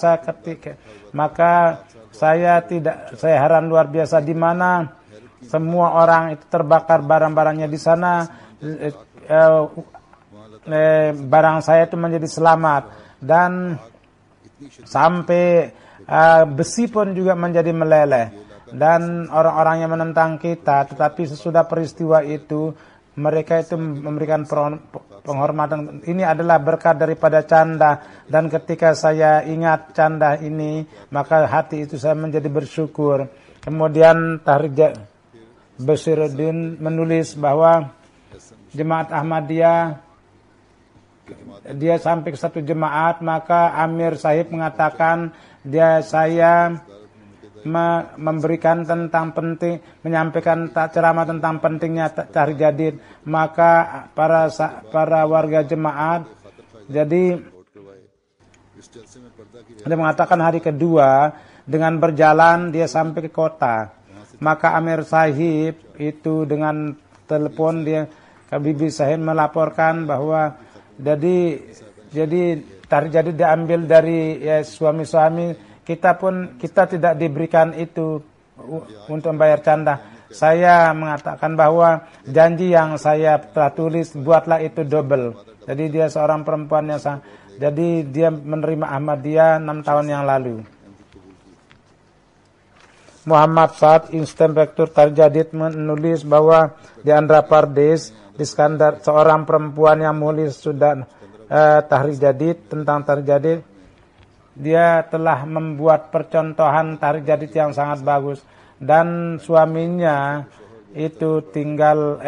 saya heran luar biasa di mana semua orang itu terbakar barang-barangnya di sana. Barang saya itu menjadi selamat dan sampai besi pun juga menjadi meleleh. Dan orang-orang yang menentang kita, tetapi sesudah peristiwa itu mereka itu memberikan penghormatan. Ini adalah berkat daripada canda, dan ketika saya ingat canda ini maka hati itu saya menjadi bersyukur. Kemudian Tahrir Basiruddin menulis bahwa jemaat Ahmadiyah dia sampai ke satu jemaat, maka Amir Sahib mengatakan saya memberikan tentang penting, menyampaikan ceramah tentang pentingnya tahrir jadid. Maka para warga jemaat jadi dia mengatakan hari kedua dengan berjalan dia sampai ke kota. Maka Amir Sahib itu dengan telepon dia ke Bibi Sahib melaporkan bahwa jadi tahrir jadid diambil dari suami-suami. Kita tidak diberikan itu untuk membayar canda. Saya mengatakan bahwa janji yang saya telah tulis buatlah itu double. Jadi dia seorang perempuan yang jadi dia menerima Ahmadiyah 6 tahun yang lalu. Muhammad Saad, Inspektur Tahrir Jadid menulis bahwa di Andhra Pradesh di Skandar seorang perempuan yang menulis sudah tahrir jadid tentang tahrir jadid. Dia telah membuat percontohan tahrir jadid yang sangat bagus, dan suaminya itu tinggal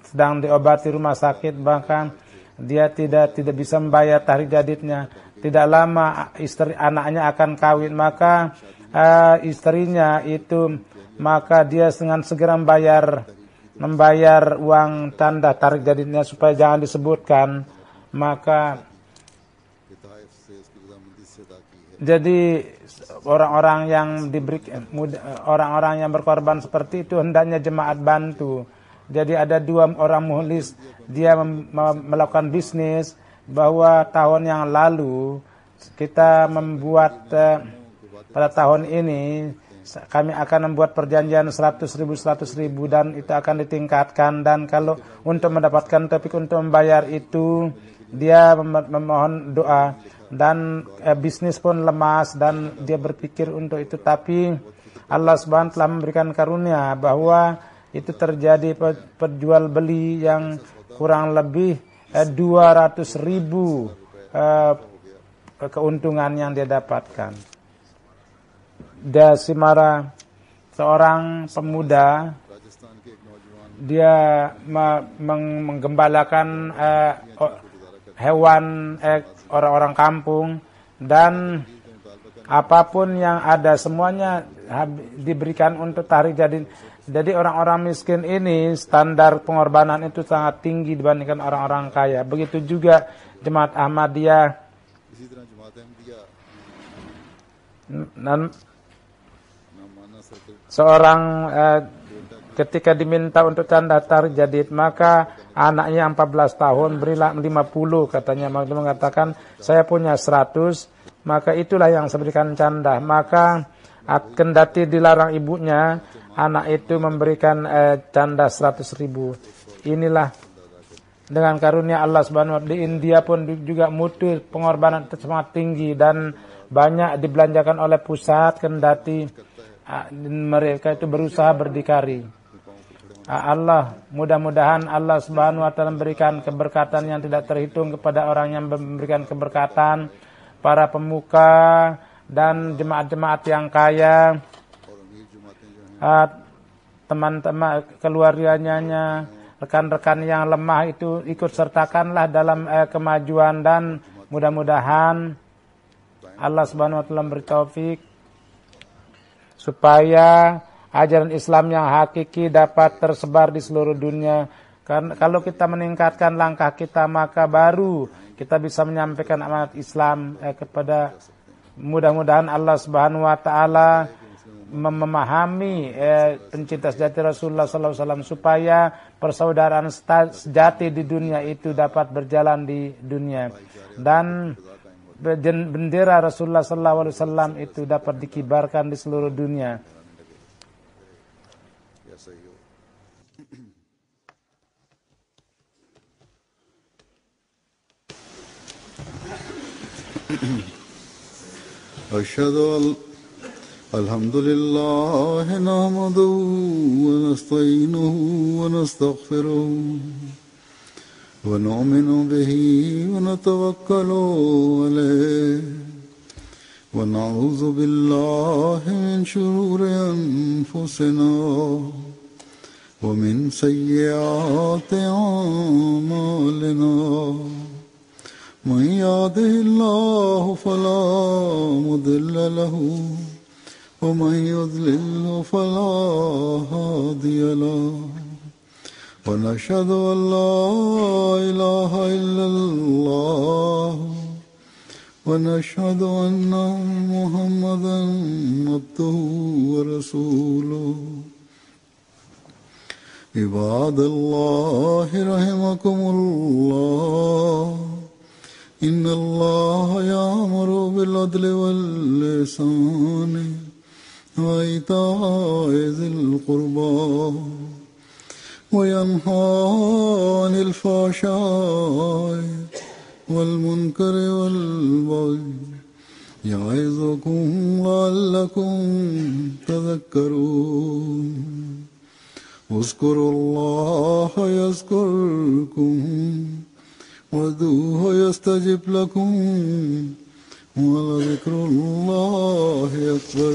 sedang diobati rumah sakit, bahkan dia tidak bisa membayar tahrir jadidnya. Tidak lama anaknya akan kawin, maka istrinya itu maka dia dengan segera membayar uang tanda tahrir jadidnya supaya jangan disebutkan. Maka jadi orang-orang yang berkorban seperti itu hendaknya jemaat bantu. Jadi ada 2 orang muhlis, dia melakukan bisnis bahwa tahun yang lalu kita membuat pada tahun ini kami akan membuat perjanjian 100.000 dan itu akan ditingkatkan. Dan kalau untuk mendapatkan topik untuk membayar itu dia memohon doa. Dan bisnis pun lemas dan dia berpikir untuk itu, tapi Allah SWT telah memberikan karunia bahwa itu terjadi perjual beli yang kurang lebih 200.000 keuntungan yang dia dapatkan. Dasimara, seorang pemuda, dia menggembalakan hewan orang-orang kampung, dan apapun yang ada semuanya diberikan untuk tahrir jadid. Jadi orang-orang miskin ini standar pengorbanan itu sangat tinggi dibandingkan orang-orang kaya. Begitu juga jemaat Ahmadiyah. Dan seorang ketika diminta untuk canda tahrir jadid, maka anaknya 14 tahun berilah 50 katanya. Dia mengatakan saya punya 100, maka itulah yang saya berikan canda. Maka kendati dilarang ibunya, anak itu memberikan canda 100.000. Inilah dengan karunia Allah Subhanahu wa taala. Di India pun juga mutu pengorbanan sangat tinggi, dan banyak dibelanjakan oleh pusat, kendati mereka itu berusaha berdikari. Allah, mudah-mudahan Allah Subhanahu wa taala memberikan keberkatan yang tidak terhitung kepada orang yang memberikan keberkatan, para pemuka dan jemaat-jemaat yang kaya, teman-teman keluarganya, rekan-rekan yang lemah itu ikut sertakanlah dalam kemajuan, dan mudah-mudahan Allah Subhanahu wa taala memberi taufik supaya ajaran Islam yang hakiki dapat tersebar di seluruh dunia. Karena kalau kita meningkatkan langkah kita, maka baru kita bisa menyampaikan amanat Islam kepada, mudah-mudahan Allah Subhanahu wa taala memahami pencinta sejati Rasulullah sallallahu alaihi wasallam, supaya persaudaraan sejati di dunia itu dapat berjalan di dunia, dan bendera Rasulullah sallallahu alaihi wasallam itu dapat dikibarkan di seluruh dunia. أشهد أن الحمد لله نحمده ونستعينه ونستغفره ونؤمن به ونتوكل عليه ونعوذ بالله من شرور أنفسنا ومن سيئات أعمالنا من يهده الله فلا مضل له ومن يضلل فلا هادي له ونشهد أن لا إله إلا الله ونشهد أن محمدا عبده ورسوله عباد الله رحمكم الله إن الله يأمر بالعدل والإحسان وإيتاء ذي القربى وينهى عن الفحشاء والمنكر والبغي يعظكم لعلكم تذكرون اذكروا الله يذكركم وادعوه يستجب لكم ولذكر الله أكبر.